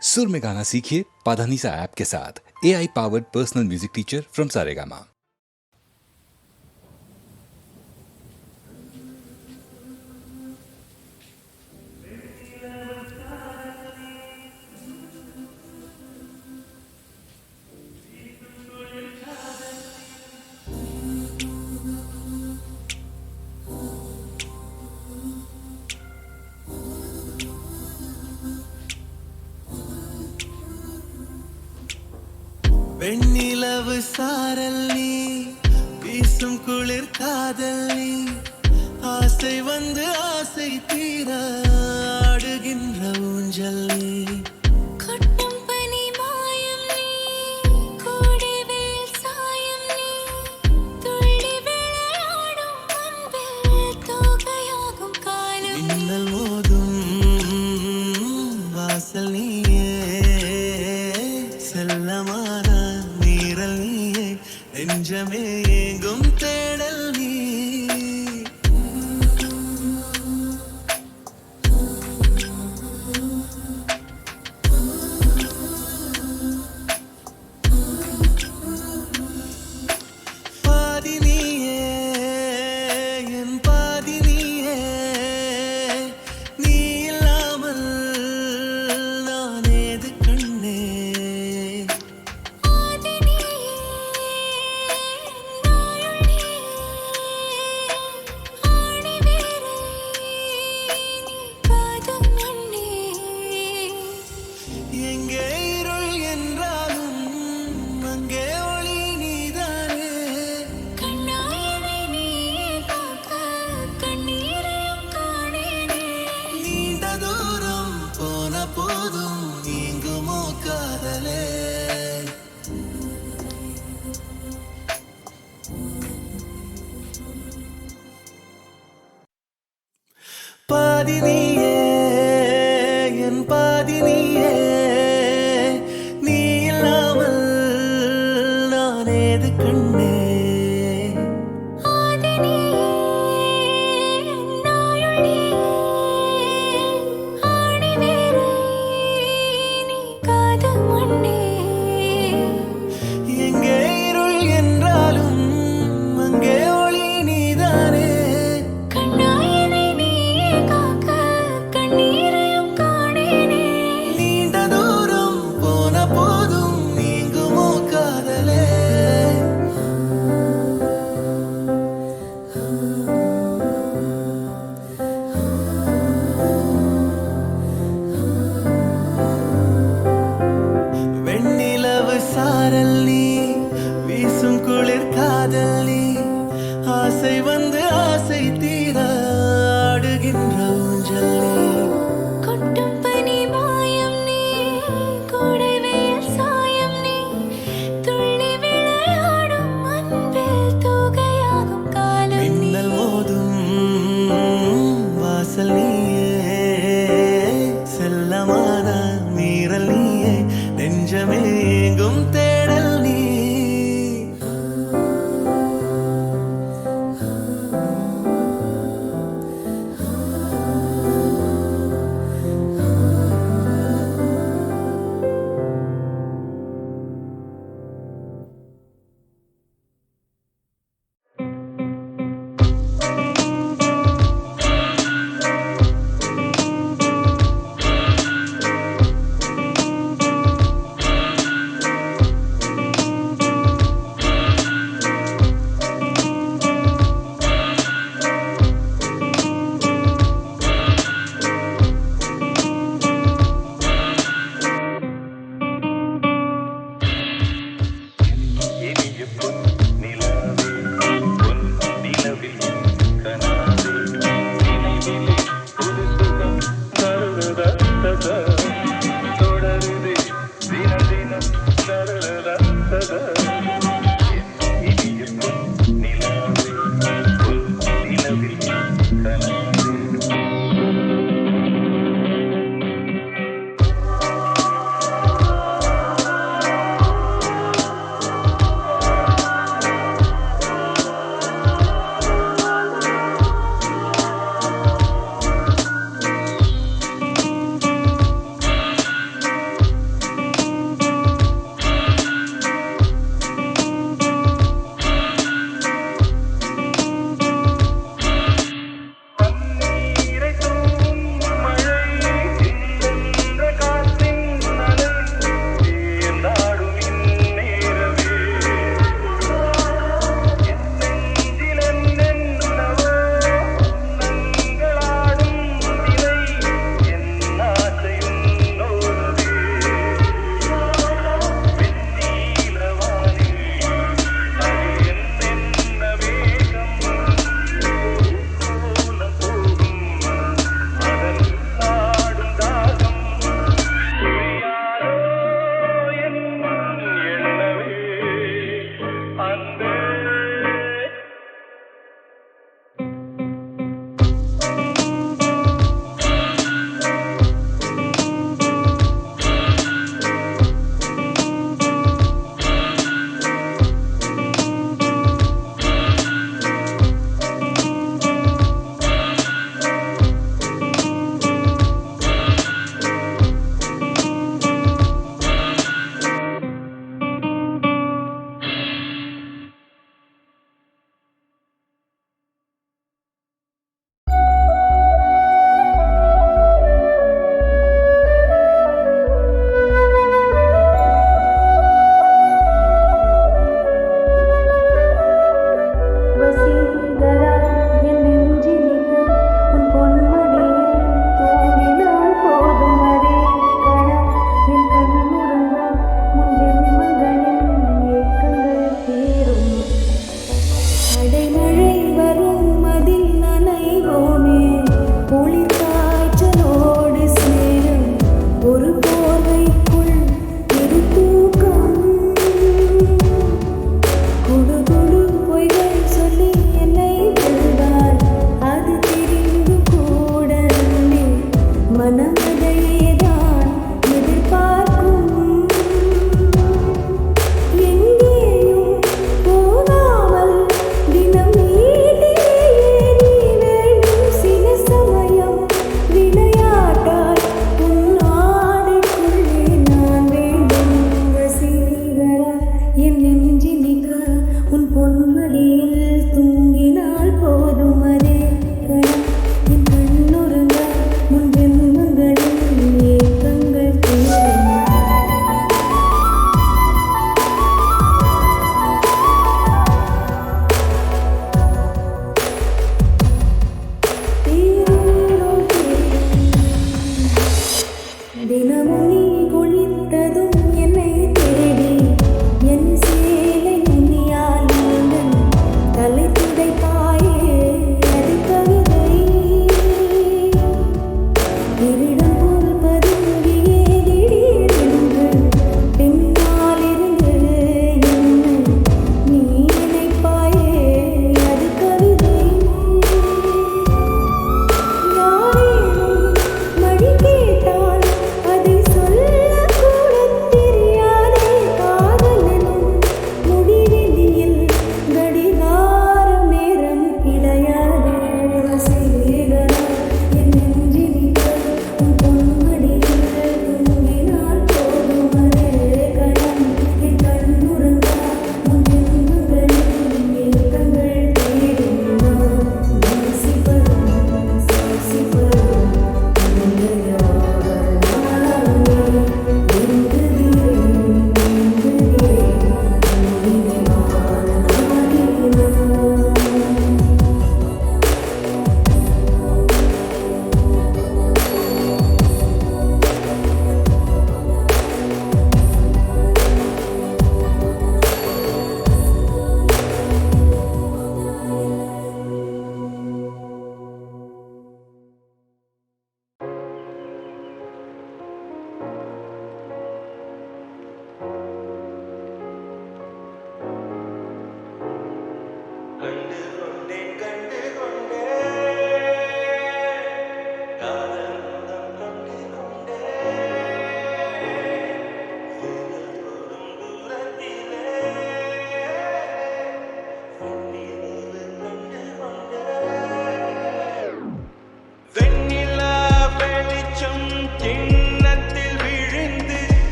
सुर में गाना सीखिए पाधानीसा ऐप के साथ। AI powered personal music teacher from Saregama. வெண்ணிலவு சாரல் நீ வீசும் குளிர் காதல் நீ ஆசை வந்து ஆசை தீர ஆடுகின்ற ஊஞ்சல் நீ கொட்டும் பனி மாயம் நீ கோடி வேல் சாயம் நீ துள்ளி விளையாடும் அன்பில் தோகையாகும் காலம் மின்னல் மோதும் வாசல் நீயே செல்லமான நீரல் நீயே நெஞ்சமே எங்கும் தேடல் நீ பாதி நீயே என் பாதி நீயே நீ இல்லாமல் நான் ஏது கண்ணே ஆதி நீயே நாயுள் நீயே ஆணி வேரை நீ காதும் மண்ணே எங்கே இருள் என்றாலும் அங்கே ஒளி நீதானே கண்ணாயனை நீயே காக்க கண்ணீரையும் காணேனே நீண்ட தூரம் போன போதும் நீங்குமோ காதலே பாதி நீயே என் பாதி நீயே நீ இல்லாமல் நான் ஏது கண்ணே ஆதி நீயே நாயுள் நீயே ஆணி வேரை நீ காதும் மண்ணே எங்கே இருள் என்றாலும் அங்கே ஒளி நீதானே கண்ணாயனை நீயே காக்க கண்ணீரையும் காணேனே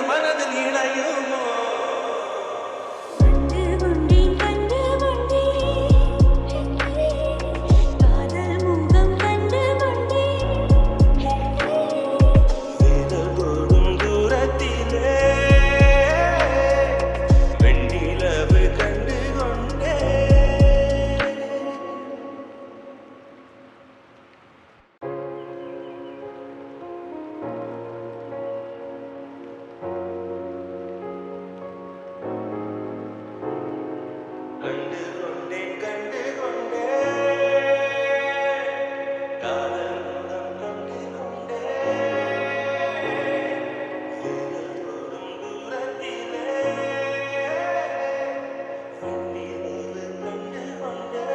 எனது மனதில் இணையுமோ கண்டு கொண்டேன் காதல் முகம் கண்டு கொண்டேன் விரல் தொடும் தூரத்திலே வெண்ணிலவு கண்டு கொண்டேன் கண்டு கொண்டேன் காதல் முகம் கண்டு கொண்டேன் விரல் தொடும் தூரத்திலே வெண்ணிலவு கண்டு கொண்டேன்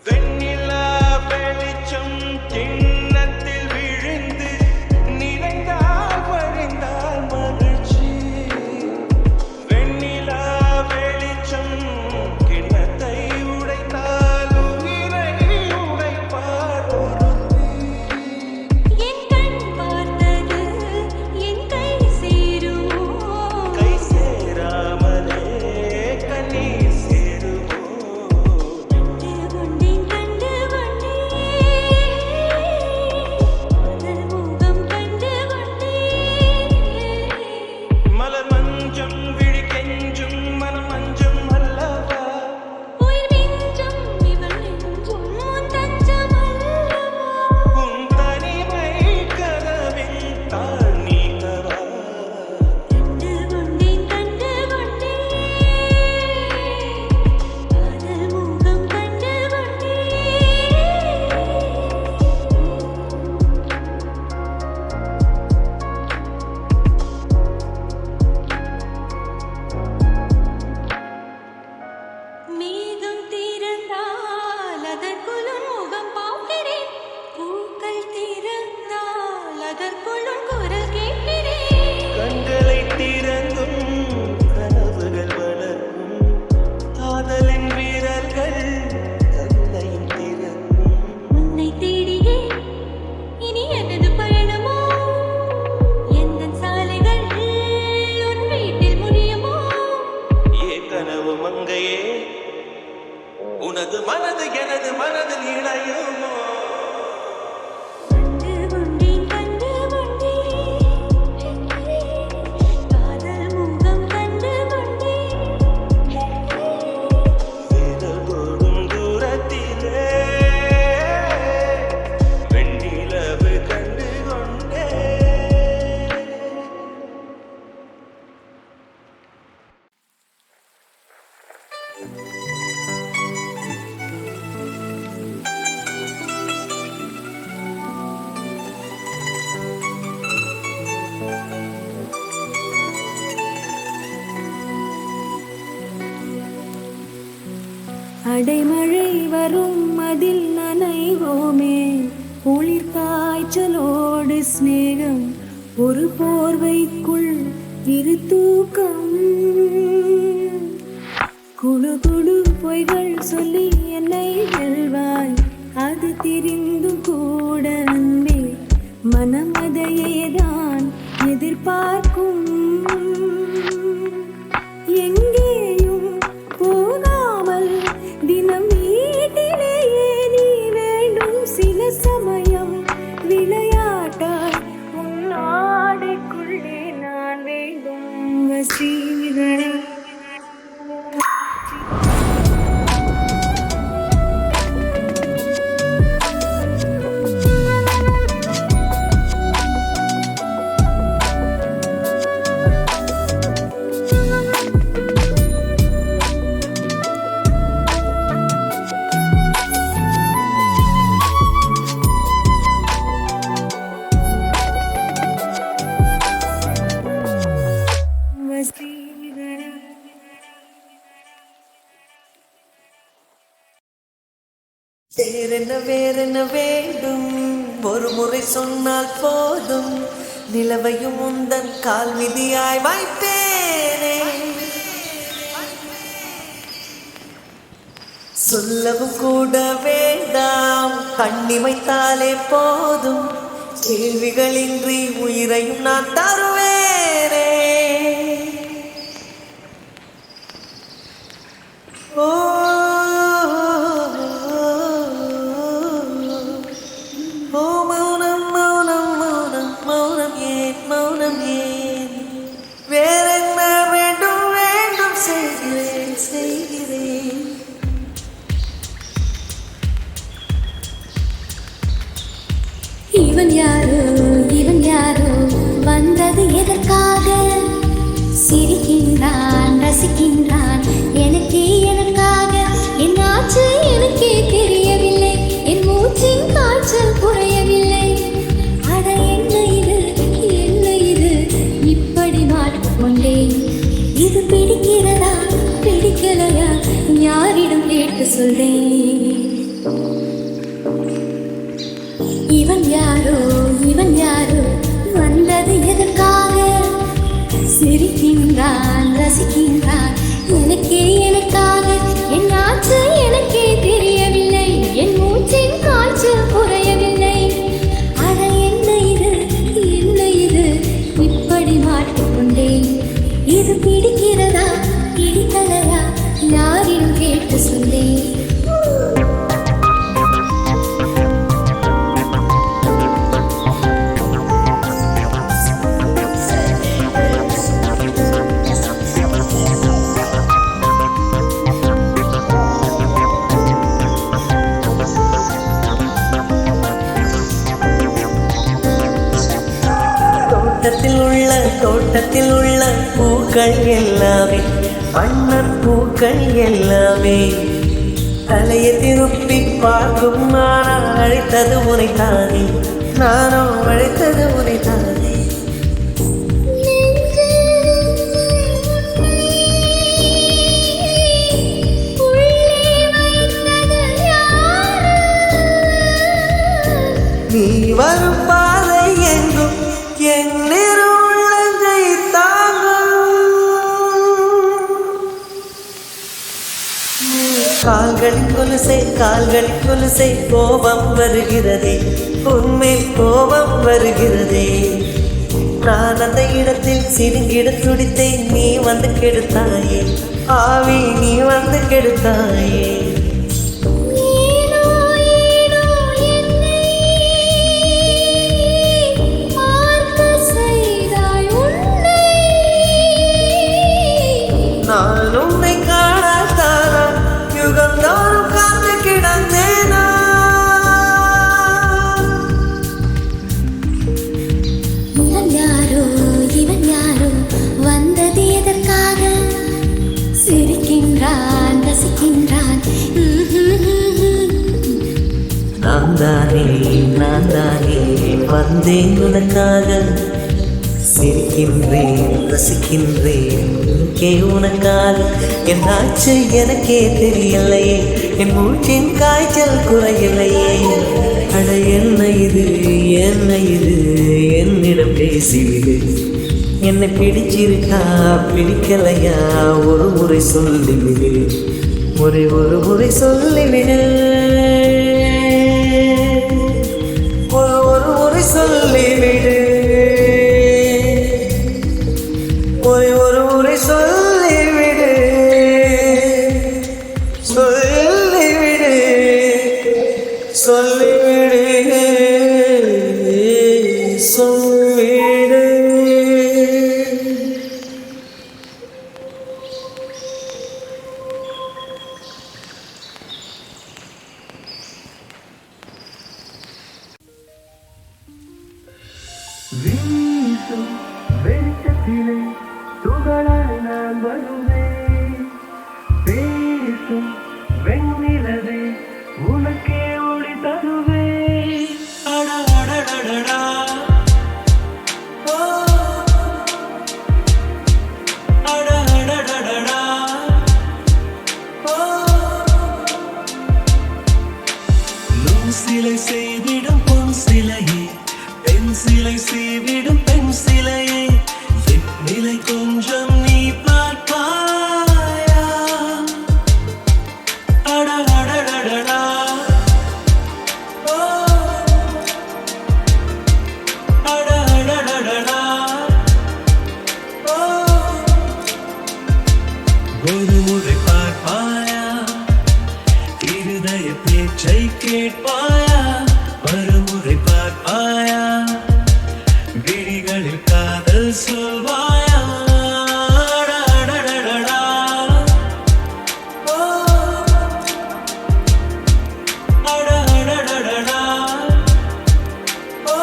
வெண்ணிலா வெளிச்சம் கிண்ணத்தில் விழுந்து நினைந்தால் வழிந்தால் மகிழ்ச்சி வெண்ணிலா வெளிச்சம் கிண்ணத்தை உடைத்தால் உயிரை உடைப்பார் ஒருத்தி என் கண் பார்த்தது என் கை சேருமோ கை சேராமலே கண்ணீர் சேருமோ கண்டு கொண்டேன் காதல் முகம் கண்டு கொண்டேன் மலர் மஞ்சம் விழி கெஞ்சும் மனம் மஞ்சம் அல்லவா உயிர் நெஞ்சம் இவள் நெஞ்சும் தஞ்சம் அல்லவா உன் தனிமை கனவில் தாழ் நீத்தவா கண்டு கொண்டேன் காதல் முகம் கண்டு கொண்டேன் மேகம் திறந்தால் அதற்குள் உன் முகம் பார்க்கிறேன் பூக்கள் திறந்தால் அதற்குள் உன் குரல் கேட்கிறேன் கண்களை திறந்தும் கனவுகள் வளர்க்கும் காதலின் வீரர்கள் கண்ணையும் திறக்கும் உன்னை தேடியே இனி எனது பயணமோ எந்தன் சாலைகள் உன் வீட்டில் முடியுமோ ஏ கனவு மங்கையே உனது மனது எனது மனதில் இணையுமோ கண்டு கொண்டேன் காதல் முகம் கண்டு கொண்டேன் விரல் தொடும் தூரத்திலே வெண்ணிலவு கண்டு கொண்டேன் அடைமழை வரும் அதில் நனைவோமே குளிர் காய்ச்சலோடு சிநேகம் ஒரு போர்வைக்குள் இரு தூக்கம் குழு குழு பொய்கள் சொல்லி என்னை வெல்வாய் அது தெரிந்தும் கூட அன்பே மனம் அதையேதான் எதிர்பார்க்கும் எங்கேயும் போகாமல் தினம் வீட்டிலேயே நீ வேண்டும் சில சமயம் விளையாட்டாய் உன் ஆடைக்குள்ளே நான் வேண்டும் வசீகரம் வேறென்ன வேண்டும் ஒரு முறை சொன்னால் போதும் நிலவையும் உந்தன் கால் விதியாய் வைப்பேனே சொல்லவும் கூட வேண்டாம் கண்ணிமைத்தாலே போதும் கேள்விகளின்றி உயிரையும் நான் தருவேனே. ஓ ஓ மௌனம் மௌனம் மௌனம் மௌனம் ஏன் மௌனம் ஏன் வேறென்ன வேண்டும் வேண்டும் செய்கிறேன் செய்கிறேன். இவன் யாரோ வந்தது எதற்காக? சிரிக்கின்றான் ரசிக்கின்றான் எனக்கே எனக்காக. என்னாச்சு எனக்கே தெரியவில்லை, என் மூச்சின் காய்ச்சல் குறையவில்லை. அட என்ன இது இப்படி மாட்டிக்கொண்டேன். இது பிடிக்கிறதா பிடிக்கலையா யாரிடம் கேட்டு சொல்றேன். இவன் யாரோ வந்தது எதற்காக? சிரிக்கின்றான் ரசிக்கின்றான் எனக்கே எனக்காக. என்னாச்சு எனக்கே தெரியவில்லை, என் மூச்சின் காய்ச்சல் குறையவில்லை. அட என்ன இது இப்படி மாட்டிக்கொண்டேன். இது பிடிக்கிறதா பிடிக்கலையா யாரிடம் கேட்டு சொல்லேன். தோட்டத்தில் உள்ள பூக்கள் எல்லாமே வண்ணப் பூக்கள் எல்லாமே தலையை திருப்பி பார்க்கும். நான் அழைத்தது உனைத்தானே, நானோ அழைத்தது உனைத்தானே. நீ வரும் பாதை எங்கும் என் உள்ளங்கை தாங்கும். கால்களின் கொலுசை கோபம் வருகிறதே, உன்மேல் கோபம் வருகிறதே. நான் அந்த இடத்தில் சிறுங்கிட துடித்தேன், நீ வந்து கெடுத்தாயே ஆவி, நீ வந்து கெடுத்தாயே. நான் உன்னை காணத்தானா யுகந்தோறும் காத்து கிடந்தேனா. இவன் யாரோ வந்தது எதற்காக? சிரிக்கின்றான் ரசிக்கின்றான். நான் தானே வந்தேன் உனக்காக. சிரிக்கின்றேன் ரசிக்கின்றேன் இங்கே உனக்காக. என்னாச்சு எனக்கே தெரியலையே, என் மூச்சின் காய்ச்சல் குறையலையே. அட என்ன இது என்னிடம் பேசிவிடு. என்னை பிடிச்சிருக்கா பிடிக்கலையா ஒரு முறை சொல்லிவிடு, ஒரு முறை சொல்லிவிடு, ஒரு முறை சொல்லிவிடு, ஒரு முறை சொல்லிவிடு, சொல்லிவிடு, சொல்லிவிடு, சொல்லிவிடு. ஒருமுறை பார்ப்பாயா இருதய பேச்சை கேட்பாயா மறுமுறை பார்ப்பாயா விழிகளில் காதல் சொல்வாயா அடடடடடா. ஓ, அடடடடடா. ஓ,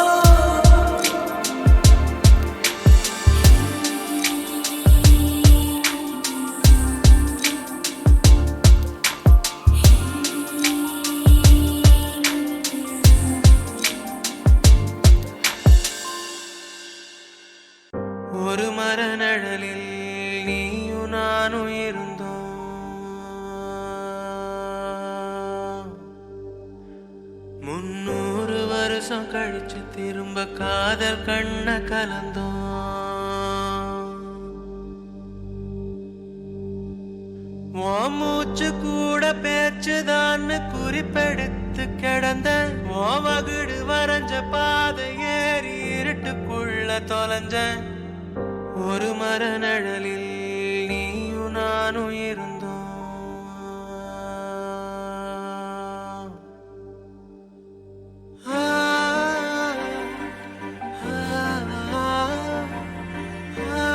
ஒரு மர நிழலில் நீயும் நானும் இருந்தோம் 300 வருஷம் கழிச்சு திரும்ப காதல் கண்ண கலந்தோம் உன் மூச்சு கூட பேச்சுதான்னு குறிப்பெடுத்து கிடந்த உன் வகுடு வரைஞ்ச பாதை ஏறி இருட்டுக்குள்ள தொலைஞ்சேன் ஒரு மர நிழலில் நீயும் நானும் இருந்தோம் ஆ, ஆ, ஆ,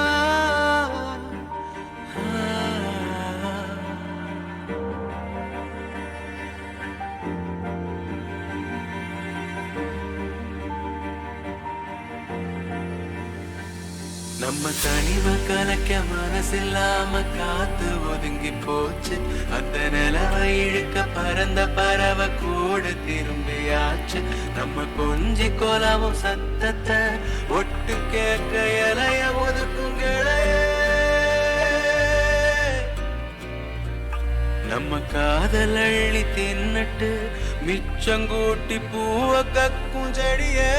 நம்ம தனிமை கலக்க மனசில்லாம காத்து ஒதுங்கி போச்சு அந்த நிலவை இழுக்க பறந்த பறவை கூட திரும்பியாச்சு நம்ம கொஞ்சி கொலவும் சத்தத்தை ஒட்டு கேட்க இலைய ஒதுக்கும் கிளைய நம்ம காதல் அள்ளி தின்னுட்டு மிச்சங்கூட்டி பூவ கக்கும் செடியே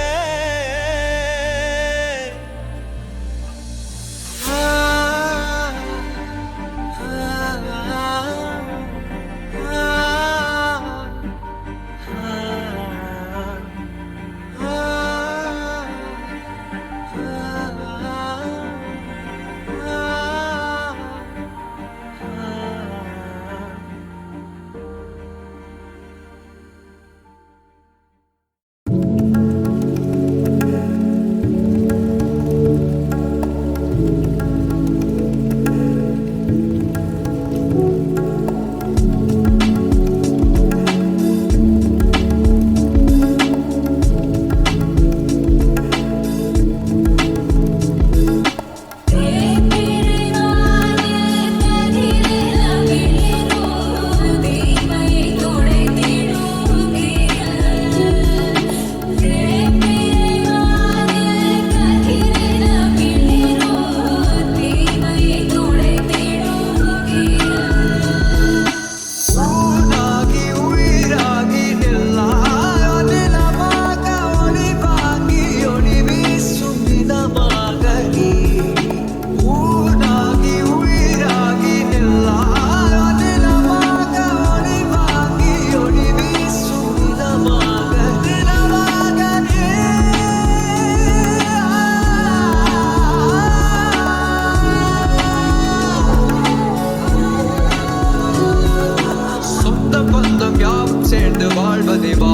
சேர்ந்து வாழ்வதே வா